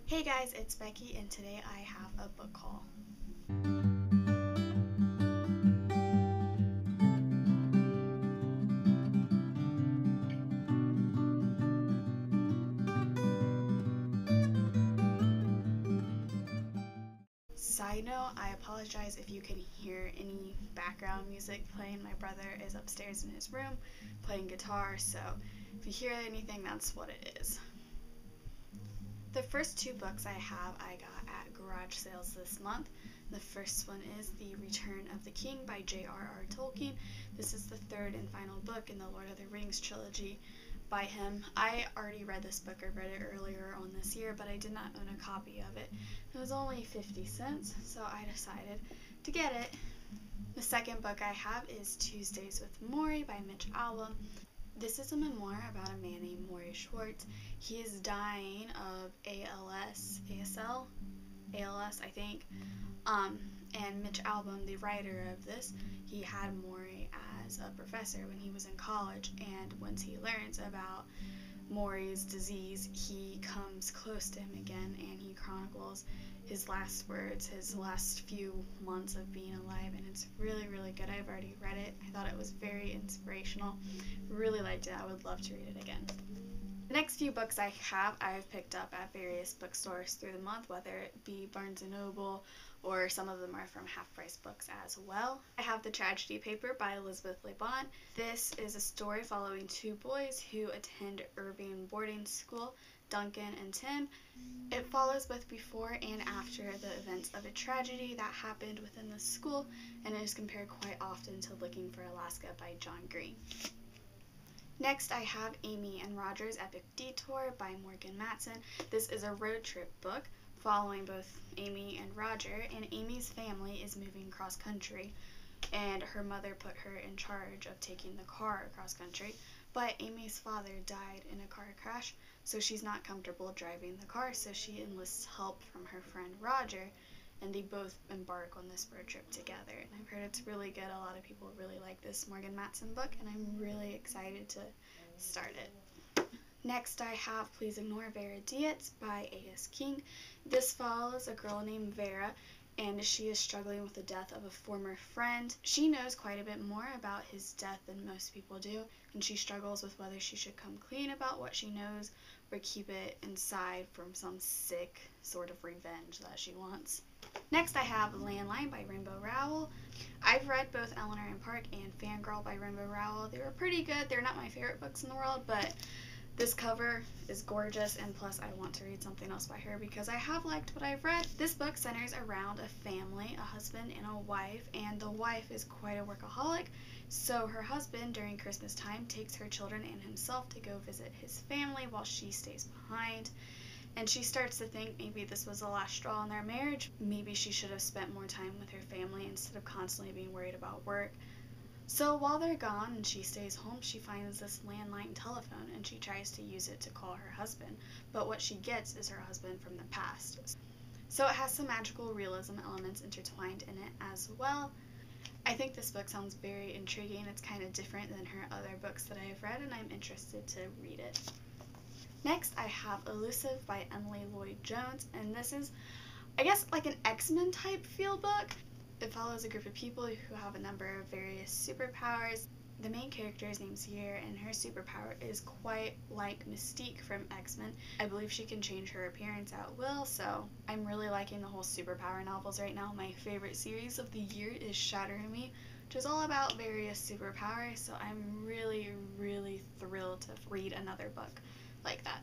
Hey guys, it's Becky, and today I have a book haul. Side note, I apologize if you can hear any background music playing. My brother is upstairs in his room playing guitar, so if you hear anything, that's what it is. The first two books I got at garage sales this month. The first one is The Return of the King by J.R.R. Tolkien. This is the third and final book in the Lord of the Rings trilogy by him. I already read this book. I read it earlier on this year, but I did not own a copy of it. It was only 50 cents, so I decided to get it. The second book I have is Tuesdays with Morrie by Mitch Albom. This is a memoir about a man named Morrie Schwartz. He is dying of ALS, I think. And Mitch Albom, the writer of this, he had Morrie as a professor when he was in college, and once he learns about Morrie's disease, he comes close to him again, and he chronicles his last words, his last few months of being alive, and it's really, really good. I've already read it. I thought it was very inspirational. Really liked it. I would love to read it again. The next few books I've picked up at various bookstores through the month, whether it be Barnes & Noble or some of them are from Half Price Books as well. I have The Tragedy Paper by Elizabeth LeBon. This is a story following two boys who attend Irving boarding school, Duncan and Tim. It follows both before and after the events of a tragedy that happened within the school, and it is compared quite often to Looking for Alaska by John Green. Next, I have Amy and Roger's Epic Detour by Morgan Matson. This is a road trip book following both Amy and Roger, and Amy's family is moving cross country, and her mother put her in charge of taking the car across country, but Amy's father died in a car crash, so she's not comfortable driving the car, so she enlists help from her friend Roger, and they both embark on this road trip together. And I've heard it's really good. A lot of people really like this Morgan Matson book, and I'm really excited to start it. Next, I have Please Ignore Vera Dietz by A.S. King. This follows a girl named Vera, and she is struggling with the death of a former friend. She knows quite a bit more about his death than most people do, and she struggles with whether she should come clean about what she knows or keep it inside from some sick sort of revenge that she wants. Next, I have Landline by Rainbow Rowell. I've read both Eleanor and Park and Fangirl by Rainbow Rowell. They were pretty good. They're not my favorite books in the world, but this cover is gorgeous, and plus I want to read something else by her because I have liked what I've read. This book centers around a family, a husband and a wife, and the wife is quite a workaholic, so her husband during Christmas time takes her children and himself to go visit his family while she stays behind. And she starts to think maybe this was the last straw in their marriage. Maybe she should have spent more time with her family instead of constantly being worried about work. So while they're gone and she stays home, she finds this landline telephone and she tries to use it to call her husband. But what she gets is her husband from the past. So it has some magical realism elements intertwined in it as well. I think this book sounds very intriguing. It's kind of different than her other books that I have read, and I'm interested to read it. Next, I have Elusive by Emily Lloyd-Jones, and this is, I guess, like an X-Men type feel book. It follows a group of people who have a number of various superpowers. The main character is named Sierra, and her superpower is quite like Mystique from X-Men. I believe she can change her appearance at will, so I'm really liking the whole superpower novels right now. My favorite series of the year is Shatter Me, which is all about various superpowers, so I'm really, really thrilled to read another book like that.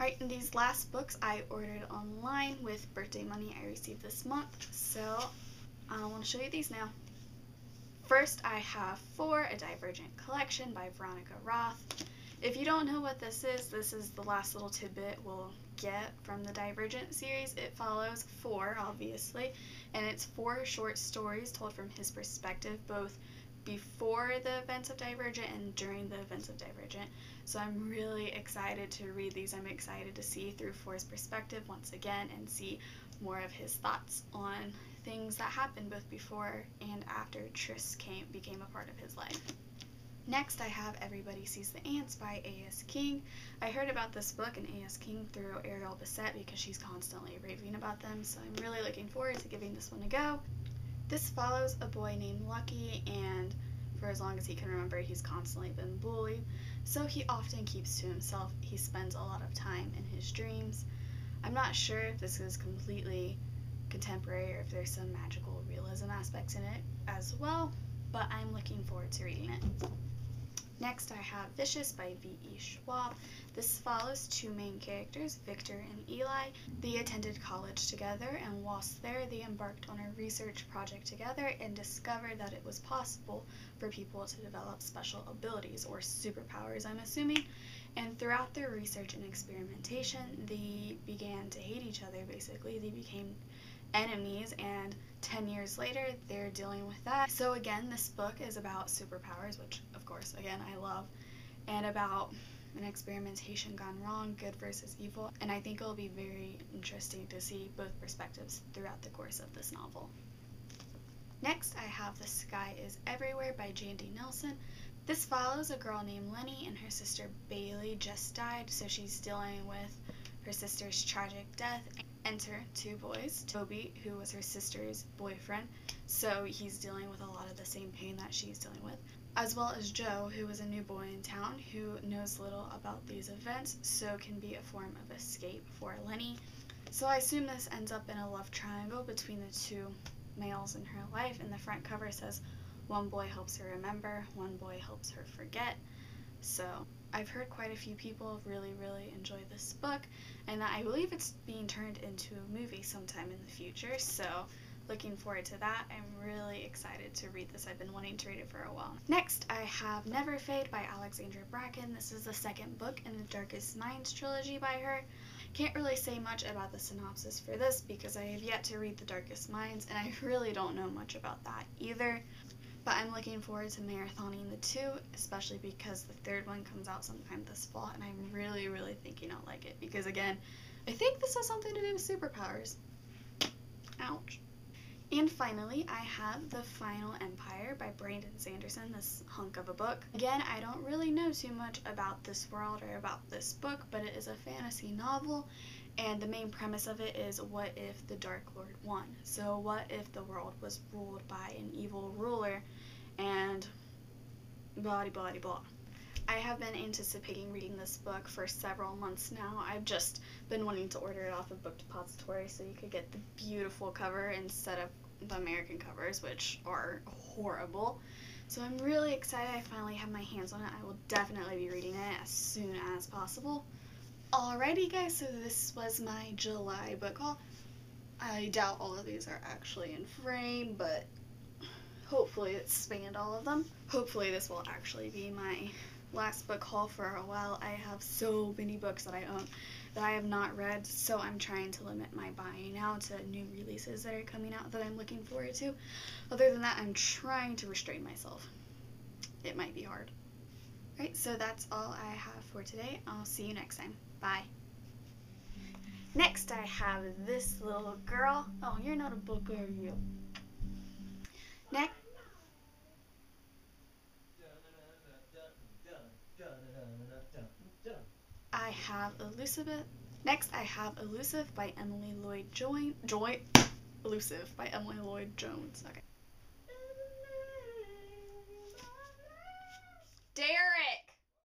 Alright, and these last books I ordered online with birthday money I received this month, so I want to show you these now. First, I have For, a Divergent Collection by Veronica Roth. If you don't know what this is the last little tidbit we'll get from the Divergent series. It follows For, obviously, and it's 4 short stories told from his perspective, both before the events of Divergent and during the events of Divergent. So I'm really excited to read these. I'm excited to see through For's perspective once again and see more of his thoughts on things that happened both before and after Tris became a part of his life. Next, I have Everybody Sees the Ants by A.S. King. I heard about this book and A.S. King through Ariel Bissett because she's constantly raving about them, so I'm really looking forward to giving this one a go. This follows a boy named Lucky, and for as long as he can remember, he's constantly been bullied, so he often keeps to himself. He spends a lot of time in his dreams. I'm not sure if this is completely contemporary or if there's some magical realism aspects in it as well, but I'm looking forward to reading it. Next, I have Vicious by V.E. Schwab. This follows two main characters, Victor and Eli. They attended college together, and whilst there, they embarked on a research project together and discovered that it was possible for people to develop special abilities, or superpowers, I'm assuming. And throughout their research and experimentation, they began to hate each other, basically. They became enemies, and 10 years later they're dealing with that. So again, this book is about superpowers, which of course again I love, and about an experimentation gone wrong, good versus evil, and I think it'll be very interesting to see both perspectives throughout the course of this novel. Next, I have The Sky is Everywhere by Jandy Nelson. This follows a girl named Lenny, and her sister Bailey just died, so she's dealing with her sister's tragic death. Enter two boys, Toby, who was her sister's boyfriend, so he's dealing with a lot of the same pain that she's dealing with, as well as Joe, who is a new boy in town who knows little about these events, so can be a form of escape for Lenny. So I assume this ends up in a love triangle between the two males in her life, and the front cover says one boy helps her remember, one boy helps her forget. So I've heard quite a few people really enjoy this book, and I believe it's being turned into a movie sometime in the future, so looking forward to that. I'm really excited to read this. I've been wanting to read it for a while. Next, I have Never Fade by Alexandra Bracken. This is the second book in the Darkest Minds trilogy by her. Can't really say much about the synopsis for this because I have yet to read The Darkest Minds, and I really don't know much about that either. But I'm looking forward to marathoning the two, especially because the third one comes out sometime this fall, and I'm really thinking I'll like it. Because again, I think this has something to do with superpowers. Ouch. And finally, I have The Final Empire by Brandon Sanderson, this hunk of a book. Again, I don't really know too much about this world or about this book, but it is a fantasy novel, and the main premise of it is what if the Dark Lord won? So what if the world was ruled by an evil ruler and blah blah blah. I have been anticipating reading this book for several months now. I've just been wanting to order it off of Book Depository so you could get the beautiful cover instead of the American covers, which are horrible. So I'm really excited I finally have my hands on it. I will definitely be reading it as soon as possible. Alrighty guys, so this was my July book haul. I doubt all of these are actually in frame, but hopefully it spanned all of them. Hopefully this will actually be my last book haul for a while. I have so many books that I own that I have not read, so I'm trying to limit my buying now to new releases that are coming out that I'm looking forward to. Other than that, I'm trying to restrain myself. It might be hard. Alright, so that's all I have for today. I'll see you next time. Bye. Next I have this little girl. Oh, you're not a book, are you? Next. I have Elusive. Next I have Elusive by Emily Lloyd Jones. Okay.